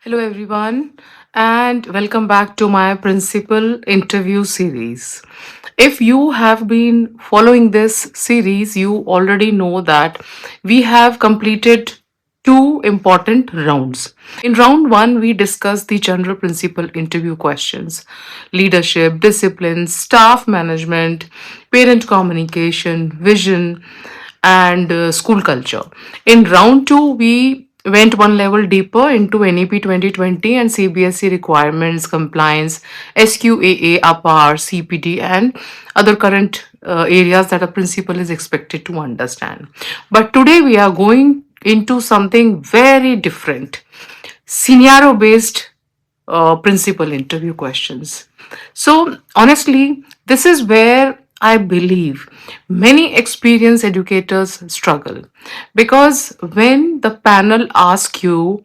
Hello, everyone, and welcome back to my principal interview series. If you have been following this series, you already know that we have completed two important rounds. In round one, we discussed the general principal interview questions: leadership, discipline, staff management, parent communication, vision, and school culture. In round two, we went one level deeper into NEP 2020 and CBSE requirements, compliance, SQAA, APAAR, CPD, and other current areas that a principal is expected to understand. But today we are going into something very different: scenario based principal interview questions. So, honestly, this is where I believe many experienced educators struggle, because when the panel asks you,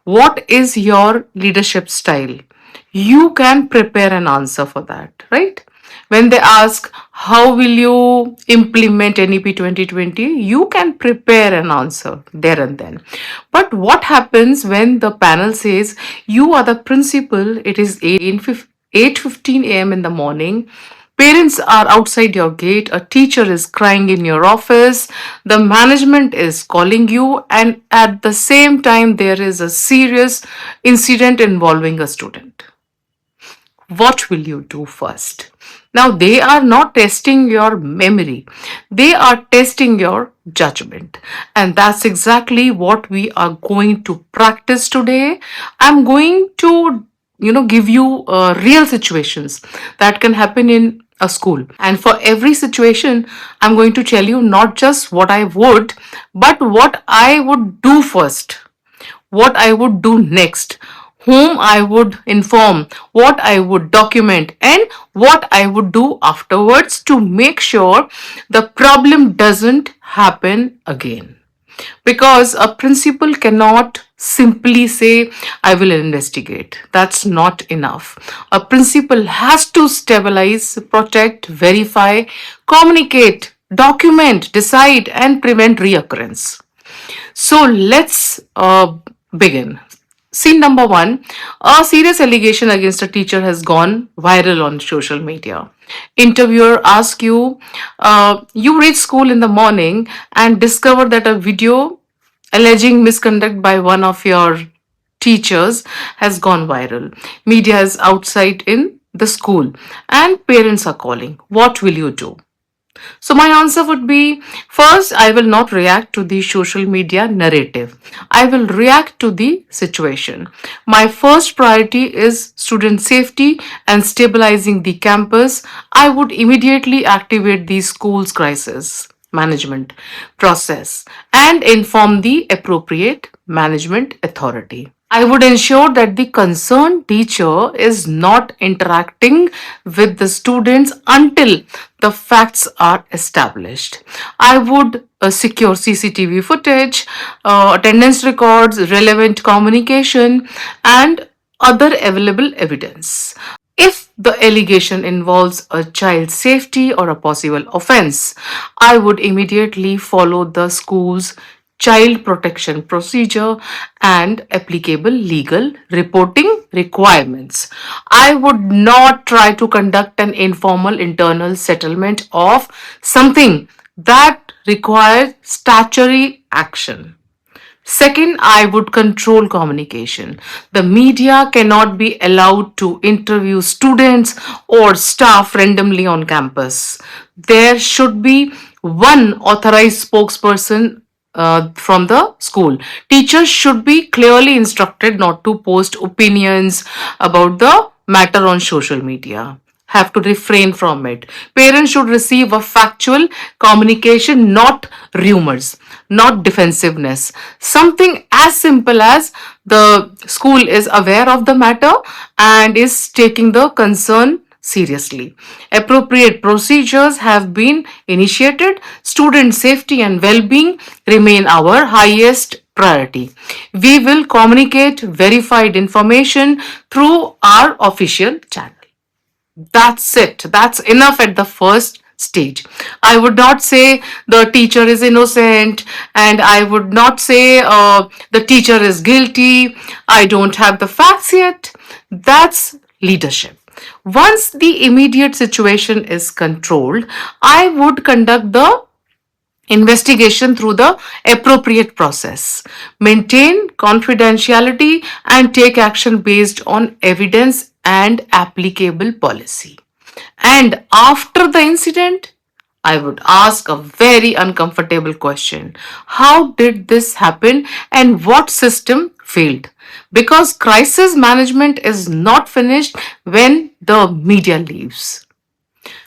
what is your leadership style? You can prepare an answer for that, right? When they ask, how will you implement NEP 2020? You can prepare an answer there and then. But what happens when the panel says, you are the principal, it is 8:15 a.m. in the morning, parents are outside your gate, a teacher is crying in your office, the management is calling you, and at the same time, there is a serious incident involving a student? What will you do first? Now, they are not testing your memory, they are testing your judgment. And that's exactly what we are going to practice today. I'm going to give you real situations that can happen in a school, and for every situation I'm going to tell you not just what I would, but what I would do first, what I would do next, whom I would inform, what I would document, and what I would do afterwards to make sure the problem doesn't happen again. Because a principal cannot simply say, I will investigate. That's not enough. A principal has to stabilize, protect, verify, communicate, document, decide, and prevent reoccurrence. So let's begin. Scene number one: a serious allegation against a teacher has gone viral on social media. Interviewer asks you, you reach school in the morning and discover that a video alleging misconduct by one of your teachers has gone viral. Media is outside in the school and parents are calling. What will you do? So, my answer would be, first, I will not react to the social media narrative. I will react to the situation. My first priority is student safety and stabilizing the campus. I would immediately activate the school's crisis management process and inform the appropriate management authority. I would ensure that the concerned teacher is not interacting with the students until the facts are established. I would secure CCTV footage, attendance records, relevant communication, and other available evidence. If the allegation involves a child's safety or a possible offense, I would immediately follow the school's child protection procedure and applicable legal reporting requirements. I would not try to conduct an informal internal settlement of something that requires statutory action. Second, I would control communication. The media cannot be allowed to interview students or staff randomly on campus. There should be one authorized spokesperson from the school. Teachers should be clearly instructed not to post opinions about the matter on social media. Have to refrain from it. Parents should receive a factual communication, not rumors, not defensiveness. Something as simple as the school is aware of the matter and is taking the concern seriously. Appropriate procedures have been initiated. Student safety and well being remain our highest priority. We will communicate verified information through our official channel. That's it. That's enough at the first stage. I would not say the teacher is innocent, and I would not say the teacher is guilty. I don't have the facts yet. That's leadership. Once the immediate situation is controlled, I would conduct the investigation through the appropriate process, maintain confidentiality, and take action based on evidence and applicable policy. And after the incident, I would ask a very uncomfortable question. How did this happen and what system failed? Because crisis management is not finished when the media leaves.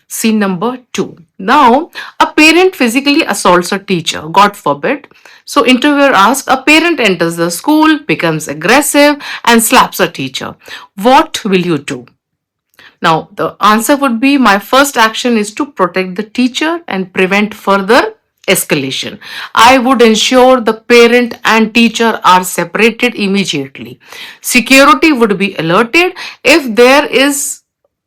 Scene number two. Now, a parent physically assaults a teacher, God forbid. So, interviewer asks, a parent enters the school, becomes aggressive, and slaps a teacher. What will you do? Now, the answer would be my first action is to protect the teacher and prevent further escalation. I would ensure the parent and teacher are separated immediately. Security would be alerted if there is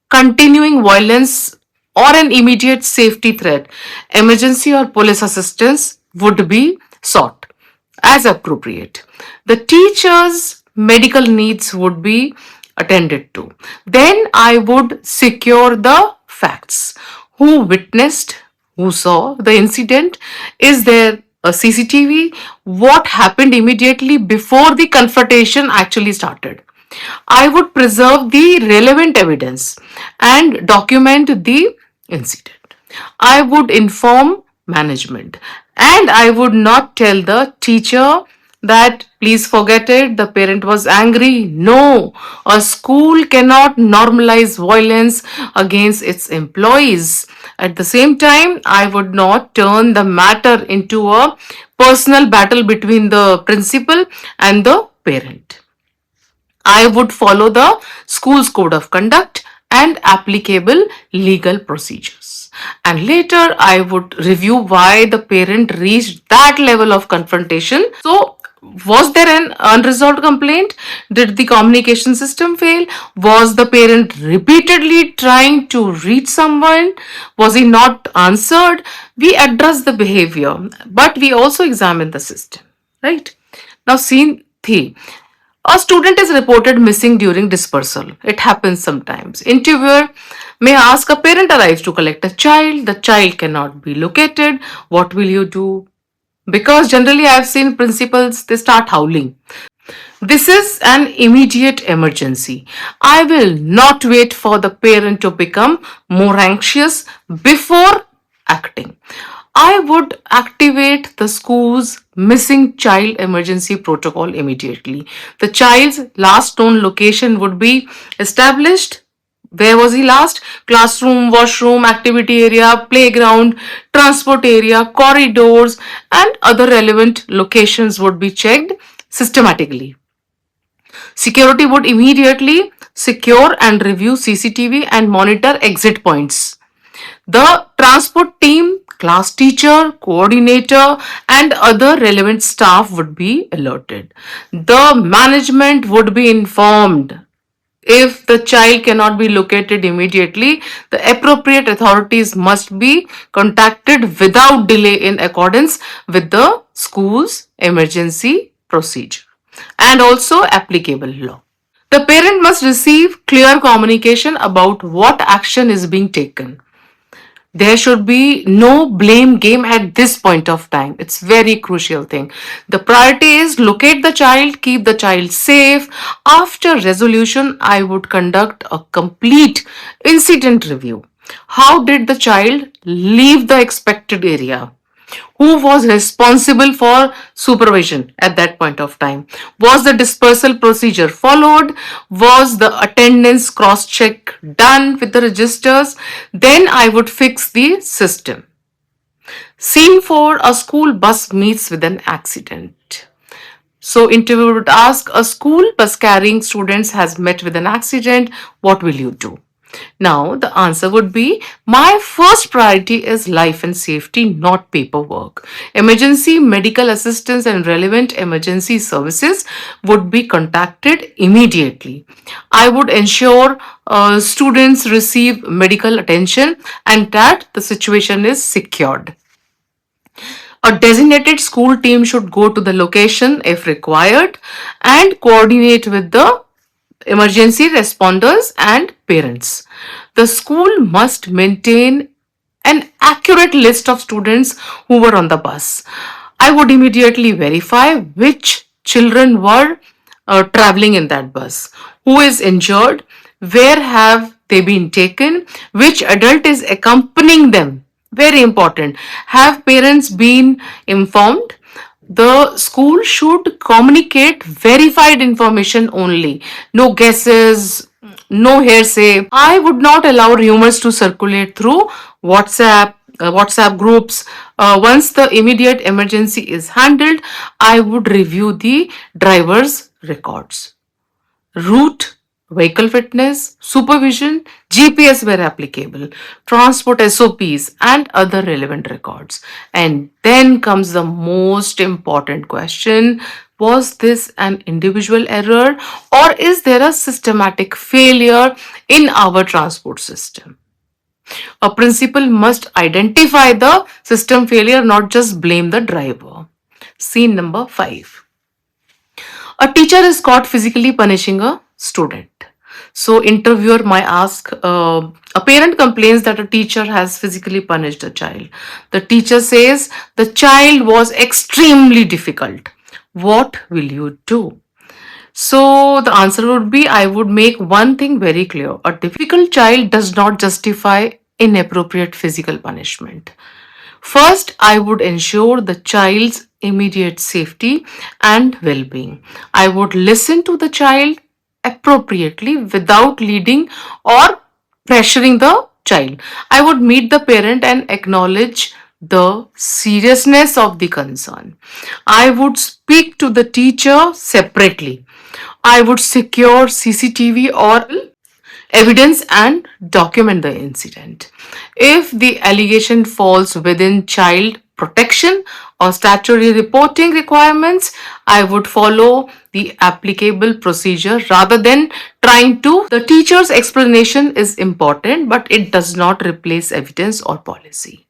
continuing violence or an immediate safety threat. Emergency or police assistance would be sought as appropriate. The teacher's medical needs would be attended to. Then I would secure the facts. Who witnessed, who saw the incident? Is there a CCTV? What happened immediately before the confrontation actually started? I would preserve the relevant evidence and document the incident. I would inform management, and I would not tell the teacher that please forget it, the parent was angry. No, a school cannot normalize violence against its employees. At the same time, I would not turn the matter into a personal battle between the principal and the parent. I would follow the school's code of conduct and applicable legal procedures. And later, I would review why the parent reached that level of confrontation. So, was there an unresolved complaint? Did the communication system fail? Was the parent repeatedly trying to reach someone? Was he not answered? We address the behavior, but we also examine the system, right? Now, scene three. A student is reported missing during dispersal. It happens sometimes. Interviewer may ask, a parent arrives to collect a child. The child cannot be located. What will you do? Because generally I have seen principals, they start howling. This is an immediate emergency. I will not wait for the parent to become more anxious before acting. I would activate the school's missing child emergency protocol immediately. The child's last known location would be established. Where was he last? Classroom, washroom, activity area, playground, transport area, corridors, and other relevant locations would be checked systematically. Security would immediately secure and review CCTV and monitor exit points. The transport team, class teacher, coordinator, and other relevant staff would be alerted. The management would be informed. If the child cannot be located immediately, the appropriate authorities must be contacted without delay in accordance with the school's emergency procedure and also applicable law. The parent must receive clear communication about what action is being taken. There should be no blame game at this point of time. It's very crucial thing. The priority is locate the child, keep the child safe. After resolution, I would conduct a complete incident review. How did the child leave the expected area? Who was responsible for supervision at that point of time? Was the dispersal procedure followed? Was the attendance cross check done with the registers? Then I would fix the system. Scene 4, a school bus meets with an accident. So interviewer would ask, a school bus carrying students has met with an accident. What will you do? Now, the answer would be my first priority is life and safety, not paperwork. Emergency medical assistance and relevant emergency services would be contacted immediately. I would ensure students receive medical attention and that the situation is secured. A designated school team should go to the location if required and coordinate with the emergency responders and parents. The school must maintain an accurate list of students who were on the bus. I would immediately verify which children were traveling in that bus, who is injured, where have they been taken, which adult is accompanying them. Very important. Have parents been informed? The school should communicate verified information only. No guesses, no hearsay. I would not allow rumors to circulate through WhatsApp groups. Once the immediate emergency is handled, I would review the driver's records, route, vehicle fitness, supervision, GPS where applicable, transport SOPs, and other relevant records. And then comes the most important question. Was this an individual error or is there a systematic failure in our transport system? A principal must identify the system failure, not just blame the driver. Scene number 5. A teacher is caught physically punishing a student. So, interviewer might ask, a parent complains that a teacher has physically punished a child. The teacher says, the child was extremely difficult. What will you do? So, the answer would be I would make one thing very clear. A difficult child does not justify inappropriate physical punishment. First, I would ensure the child's immediate safety and well being. I would listen to the child appropriately without leading or pressuring the child. I would meet the parent and acknowledge the seriousness of the concern. I would speak to the teacher separately. I would secure CCTV or evidence and document the incident. If the allegation falls within child protection or statutory reporting requirements, I would follow the applicable procedure rather than trying to. The teacher's explanation is important, but it does not replace evidence or policy.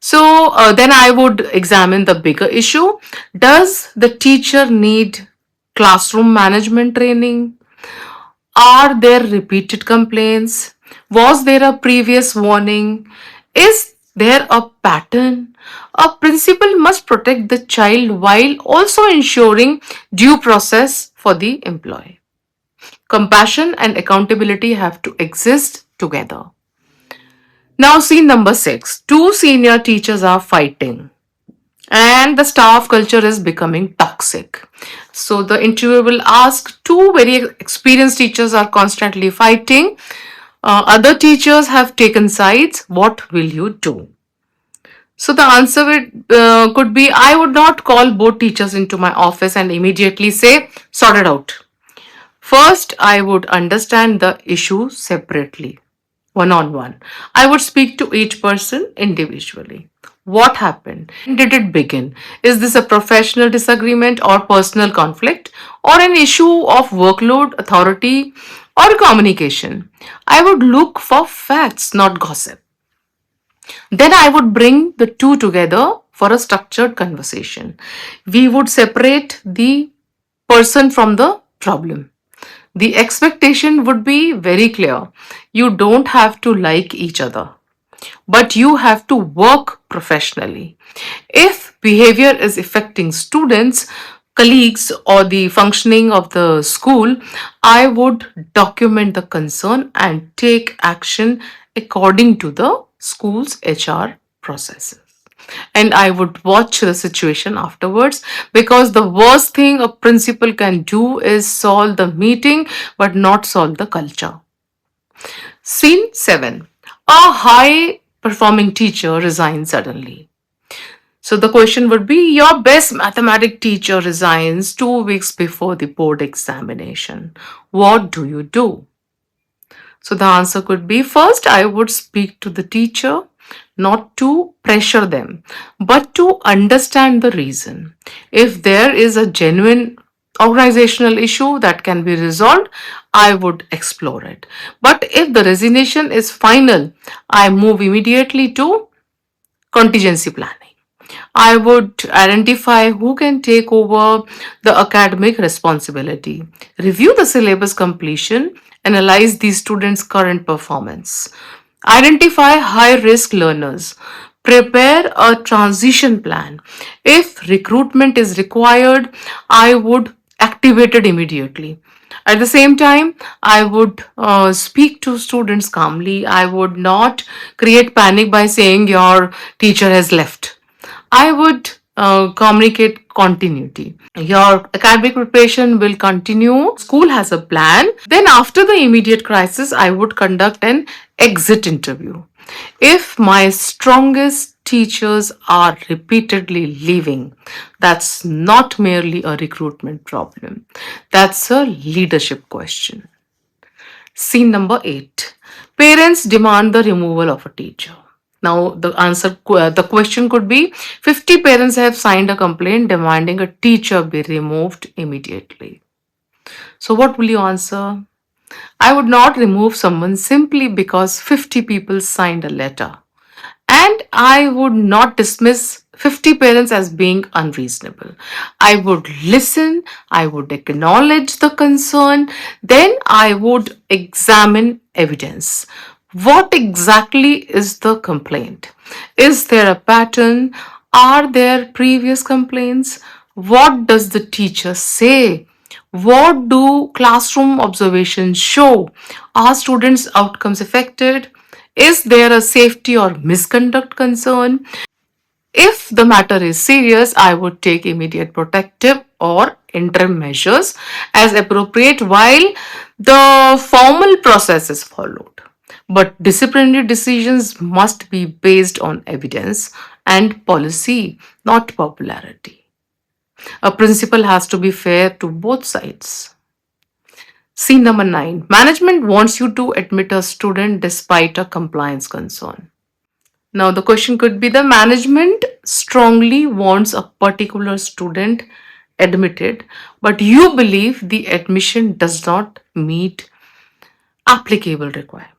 So then I would examine the bigger issue. Does the teacher need classroom management training? Are there repeated complaints? Was there a previous warning? Is there a pattern? A principal must protect the child while also ensuring due process for the employee. Compassion and accountability have to exist together. Now, scene number 6. Two senior teachers are fighting and the staff culture is becoming toxic. So the interviewer will ask, two very experienced teachers are constantly fighting. Other teachers have taken sides. What will you do? So the answer could be I would not call both teachers into my office and immediately say, sort it out. First, I would understand the issue separately, one on one. I would speak to each person individually. What happened? When did it begin? Is this a professional disagreement or personal conflict or an issue of workload, authority, or communication? I would look for facts, not gossip. Then I would bring the two together for a structured conversation. We would separate the person from the problem. The expectation would be very clear. You don't have to like each other, but you have to work professionally. If behavior is affecting students, colleagues, or the functioning of the school, I would document the concern and take action according to the school's HR processes. And I would watch the situation afterwards because the worst thing a principal can do is solve the meeting but not solve the culture. Scene 7. A high performing teacher resigns suddenly. So the question would be your best mathematics teacher resigns 2 weeks before the board examination. What do you do? So the answer could be, first, I would speak to the teacher, not to pressure them, but to understand the reason. If there is a genuine organizational issue that can be resolved, I would explore it. But if the resignation is final, I move immediately to contingency planning. I would identify who can take over the academic responsibility, review the syllabus completion, analyze the students' current performance, identify high risk learners, prepare a transition plan. If recruitment is required, I would activate it immediately. At the same time, I would speak to students calmly. I would not create panic by saying your teacher has left. I would communicate continuity. Your academic preparation will continue. School has a plan. Then, after the immediate crisis, I would conduct an exit interview. If my strongest teachers are repeatedly leaving, that's not merely a recruitment problem, that's a leadership question. Scene number 8. Parents demand the removal of a teacher. Now, the question could be, 50 parents have signed a complaint demanding a teacher be removed immediately. So, what will you answer? I would not remove someone simply because 50 people signed a letter. And I would not dismiss 50 parents as being unreasonable. I would listen, I would acknowledge the concern, then I would examine evidence. What exactly is the complaint? Is there a pattern? Are there previous complaints? What does the teacher say? What do classroom observations show? Are students' outcomes affected? Is there a safety or misconduct concern? If the matter is serious, I would take immediate protective or interim measures as appropriate while the formal process is followed. But disciplinary decisions must be based on evidence and policy, not popularity. A principal has to be fair to both sides. Scene number 9. Management wants you to admit a student despite a compliance concern. Now, the question could be, the management strongly wants a particular student admitted, but you believe the admission does not meet applicable requirements.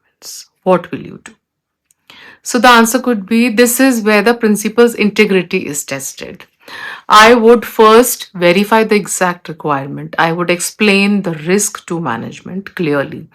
What will you do? So, the answer could be, this is where the principal's integrity is tested. I would first verify the exact requirement. I would explain the risk to management clearly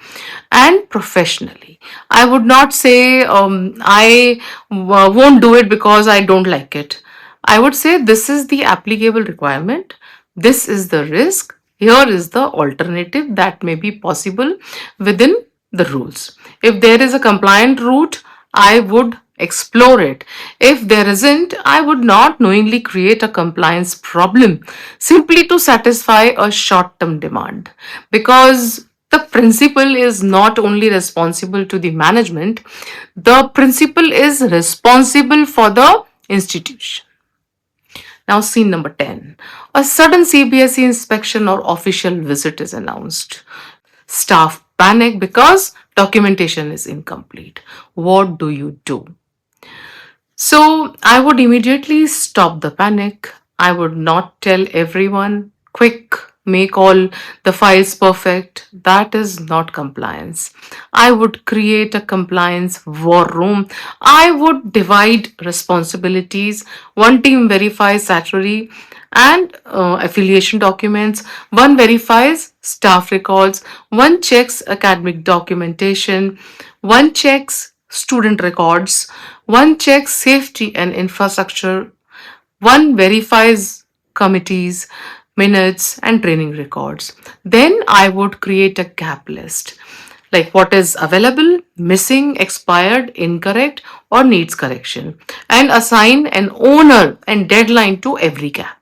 and professionally. I would not say, I won't do it because I don't like it. I would say, this is the applicable requirement, this is the risk, here is the alternative that may be possible within the rules. If there is a compliant route, I would explore it. If there isn't, I would not knowingly create a compliance problem simply to satisfy a short term demand. Because the principal is not only responsible to the management, the principal is responsible for the institution. Now, scene number 10. A sudden CBSE inspection or official visit is announced. Staff panic because documentation is incomplete. What do you do? So I would immediately stop the panic. I would not tell everyone, quick, make all the files perfect. That is not compliance. I would create a compliance war room. I would divide responsibilities. One team verifies statutory and affiliation documents. One verifies staff records. One checks academic documentation. One checks student records. One checks safety and infrastructure. One verifies committees, minutes, and training records. Then I would create a gap list, like what is available, missing, expired, incorrect, or needs correction, and assign an owner and deadline to every gap.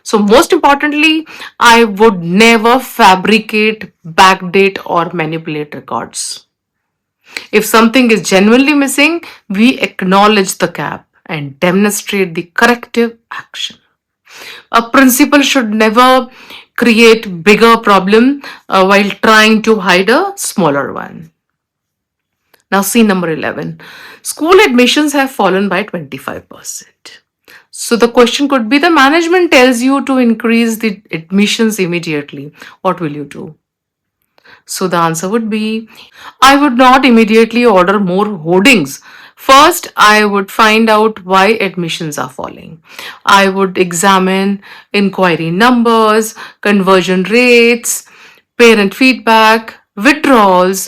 So, most importantly, I would never fabricate, backdate, or manipulate records. If something is genuinely missing, we acknowledge the gap and demonstrate the corrective action. A principal should never create bigger problem while trying to hide a smaller one. Now, see number 11. School admissions have fallen by 25%. So, the question could be the management tells you to increase the admissions immediately. What will you do? So, the answer would be I would not immediately order more hoardings. First, I would find out why admissions are falling. I would examine inquiry numbers, conversion rates, parent feedback, withdrawals,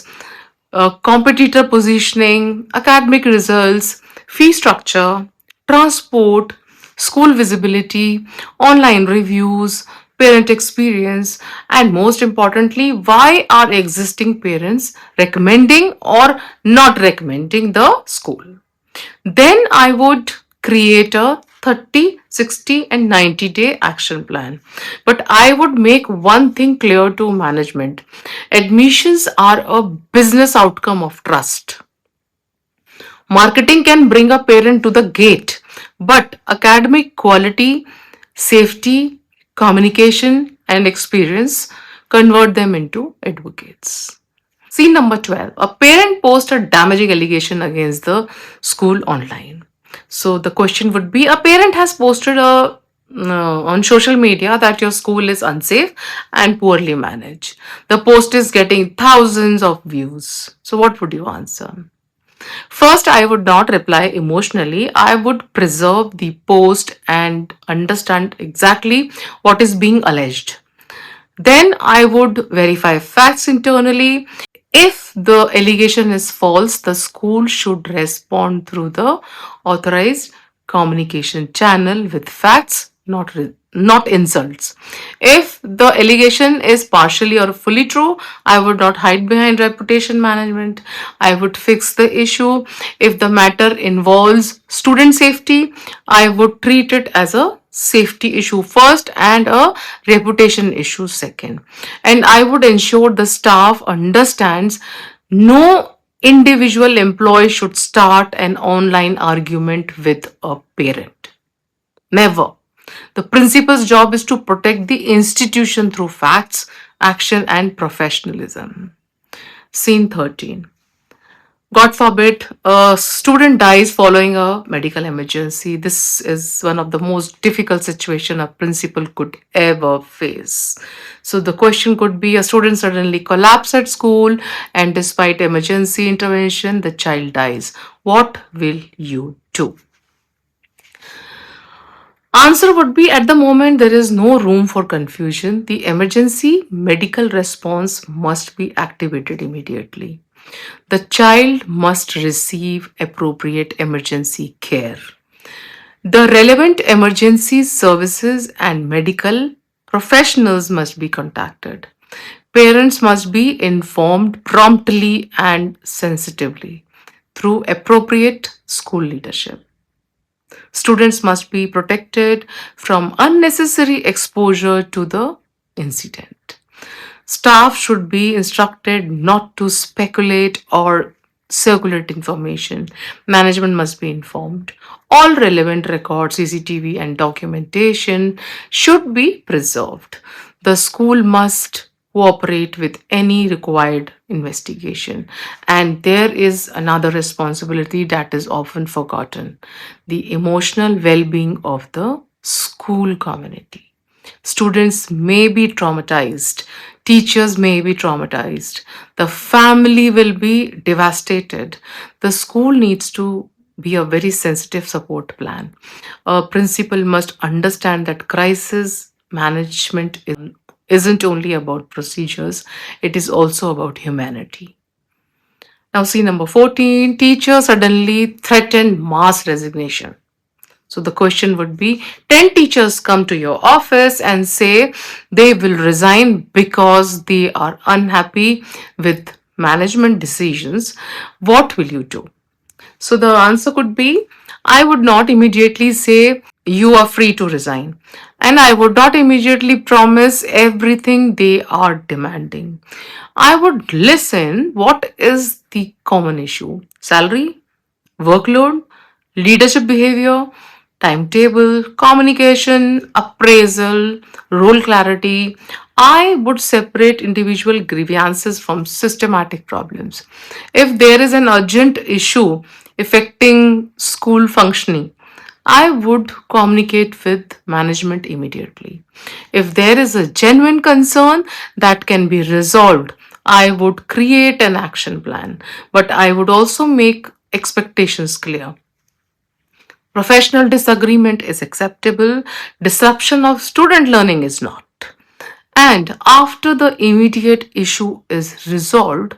competitor positioning, academic results, fee structure, transport, school visibility, online reviews, parent experience, and most importantly, why are existing parents recommending or not recommending the school. Then I would create a 30, 60, and 90-day action plan. But I would make one thing clear to management: admissions are a business outcome of trust. Marketing can bring a parent to the gate, but academic quality, safety, communication, and experience convert them into advocates. Scene number 12. A parent posts a damaging allegation against the school online. So the question would be a parent has posted on social media that your school is unsafe and poorly managed. The post is getting thousands of views. So what would you answer? First, I would not reply emotionally. I would preserve the post and understand exactly what is being alleged. Then I would verify facts internally. If the allegation is false, the school should respond through the authorized communication channel with facts, not insults. If the allegation is partially or fully true, I would not hide behind reputation management. I would fix the issue. If the matter involves student safety, I would treat it as a safety issue first and a reputation issue second. And I would ensure the staff understands no individual employee should start an online argument with a parent. Never. The principal's job is to protect the institution through facts, action, and professionalism. Scene 13. God forbid, a student dies following a medical emergency. This is one of the most difficult situations a principal could ever face. So the question could be a student suddenly collapses at school and despite emergency intervention, the child dies. What will you do? Answer would be at the moment there is no room for confusion. The emergency medical response must be activated immediately. The child must receive appropriate emergency care. The relevant emergency services and medical professionals must be contacted. Parents must be informed promptly and sensitively through appropriate school leadership. Students must be protected from unnecessary exposure to the incident. Staff should be instructed not to speculate or circulate information. Management must be informed. All relevant records, CCTV, and documentation should be preserved. The school must cooperate with any required investigation. And there is another responsibility that is often forgotten: the emotional well being of the school community. Students may be traumatized, teachers may be traumatized, the family will be devastated. The school needs to be a very sensitive support plan. A principal must understand that crisis management isn't only about procedures, it is also about humanity. Now, see number 14, teachers suddenly threaten mass resignation. So the question would be 10 teachers come to your office and say they will resign because they are unhappy with management decisions. What will you do? So the answer could be I would not immediately say you are free to resign. And I would not immediately promise everything they are demanding. I would listen what is the common issue: salary, workload, leadership behavior, timetable, communication, appraisal, role clarity. I would separate individual grievances from systematic problems. If there is an urgent issue affecting school functioning, I would communicate with management immediately. If there is a genuine concern that can be resolved, I would create an action plan, but I would also make expectations clear. Professional disagreement is acceptable, disruption of student learning is not. And after the immediate issue is resolved,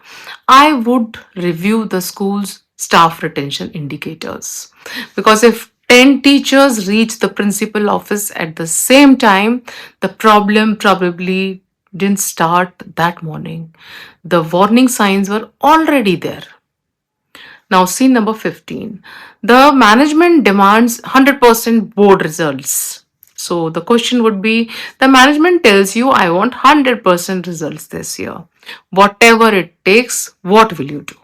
I would review the school's staff retention indicators. Because if 10 teachers reach the principal office at the same time, the problem probably didn't start that morning. The warning signs were already there. Now, scene number 15. The management demands 100% board results. So, the question would be, the management tells you, I want 100% results this year. Whatever it takes, what will you do?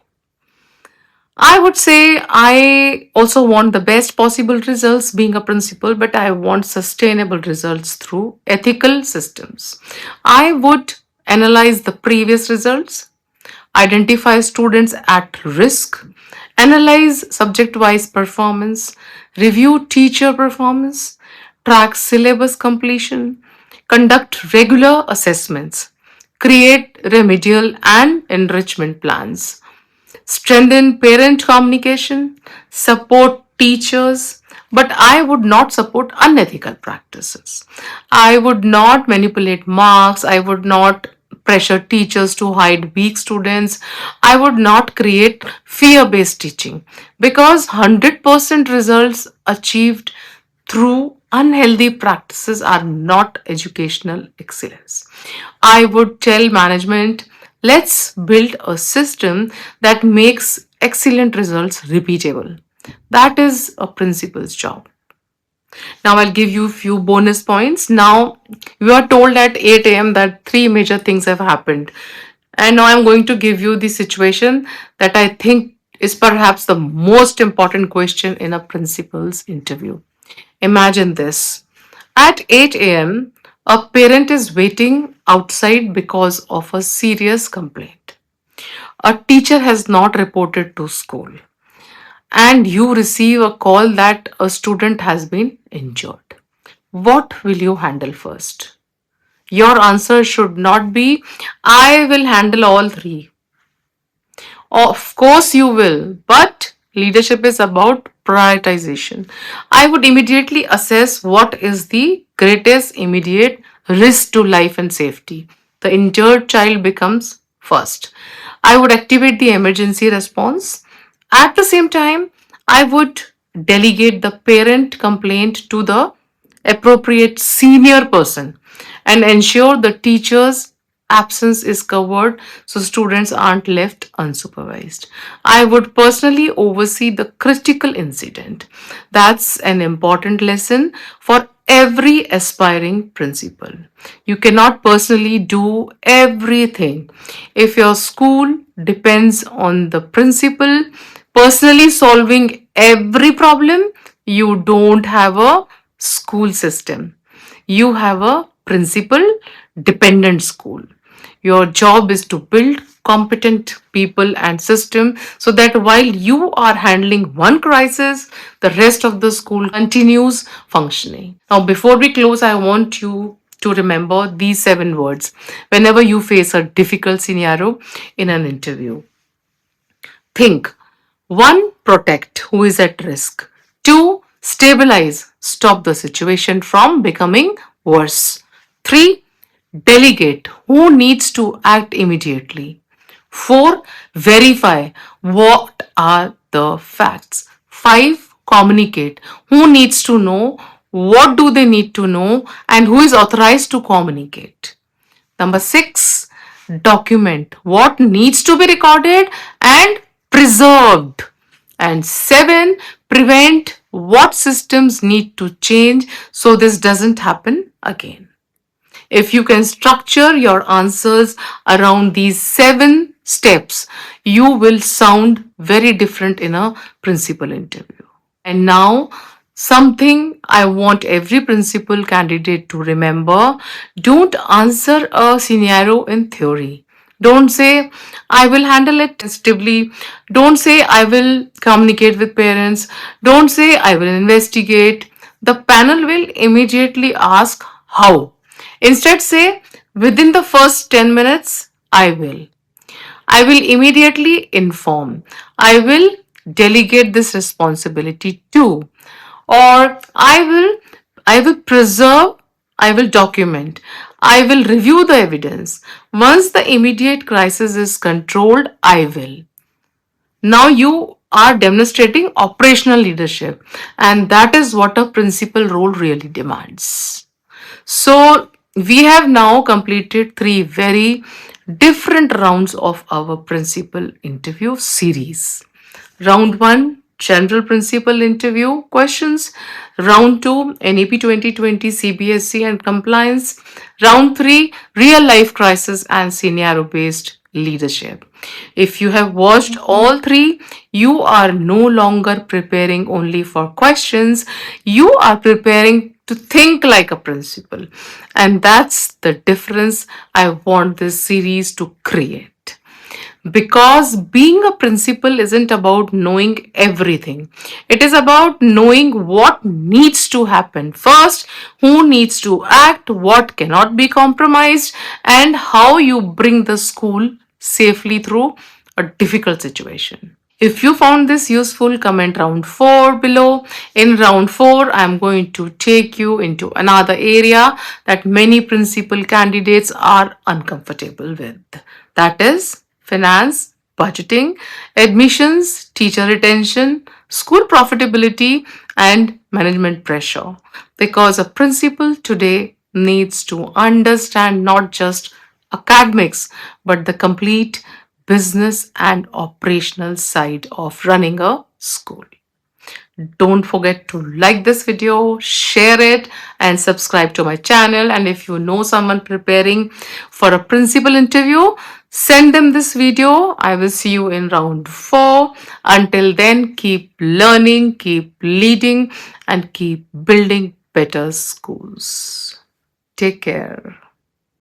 I would say I also want the best possible results being a principal, but I want sustainable results through ethical systems. I would analyze the previous results, identify students at risk, analyze subject wise performance, review teacher performance, track syllabus completion, conduct regular assessments, create remedial and enrichment plans, strengthen parent communication, support teachers, but I would not support unethical practices. I would not manipulate marks. I would not pressure teachers to hide weak students. I would not create fear based teaching because 100% results achieved through unhealthy practices are not educational excellence. I would tell management, let's build a system that makes excellent results repeatable. That is a principal's job. Now I'll give you a few bonus points. Now you are told at 8 a.m. that three major things have happened. And now I'm going to give you the situation that I think is perhaps the most important question in a principal's interview. Imagine this. At 8 a.m., a parent is waiting outside because of a serious complaint. A teacher has not reported to school, and you receive a call that a student has been injured. What will you handle first? Your answer should not be, I will handle all three. Of course, you will, but leadership is about prioritization. I would immediately assess what is the greatest immediate risk to life and safety. The injured child becomes first. I would activate the emergency response. At the same time, I would delegate the parent complaint to the appropriate senior person and ensure the teacher's absence is covered so students aren't left unsupervised. I would personally oversee the critical incident. That's an important lesson for every aspiring principal. You cannot personally do everything. If your school depends on the principal personally solving every problem, you don't have a school system. You have a principal dependent school. Your job is to build competent people and system so that while you are handling one crisis, the rest of the school continues functioning. Now, before we close, I want you to remember these 7 words whenever you face a difficult scenario in an interview. Think. 1. Protect who is at risk. 2. Stabilize, stop the situation from becoming worse. 3. Delegate who needs to act immediately. 4. Verify what are the facts. 5. Communicate who needs to know, what do they need to know, and who is authorized to communicate. Number 6, document what needs to be recorded and preserved. And 7, prevent what systems need to change so this doesn't happen again. If you can structure your answers around these 7 steps, you will sound very different in a principal interview. And now Something I want every principal candidate to remember: don't answer a scenario in theory. Don't say, I will handle it tentatively. Don't say, I will communicate with parents. Don't say, I will investigate. The panel will immediately ask, how? Instead, say, within the first 10 minutes, I will. I will immediately inform. I will delegate this responsibility to. Or I will preserve, I will document, I will review the evidence. Once the immediate crisis is controlled, I will. Now you are demonstrating operational leadership, and that is what a principal role really demands. So, we have now completed three very different rounds of our principal interview series. Round 1, general principal interview questions. Round 2, NEP 2020 CBSE and compliance. Round 3, real life crisis and scenario based leadership. If you have watched all three, you are no longer preparing only for questions, you are preparing to think like a principal. And that's the difference I want this series to create. Because being a principal isn't about knowing everything. It is about knowing what needs to happen first, who needs to act, what cannot be compromised, and how you bring the school safely through a difficult situation. If you found this useful, comment round 4 below. In round 4, I am going to take you into another area that many principal candidates are uncomfortable with. That is finance, budgeting, admissions, teacher retention, school profitability, and management pressure. Because a principal today needs to understand not just academics but the complete business and operational side of running a school. Don't forget to like this video, share it, and subscribe to my channel. And if you know someone preparing for a principal interview, send them this video. I will see you in round 4. Until then, keep learning, keep leading, and keep building better schools. Take care.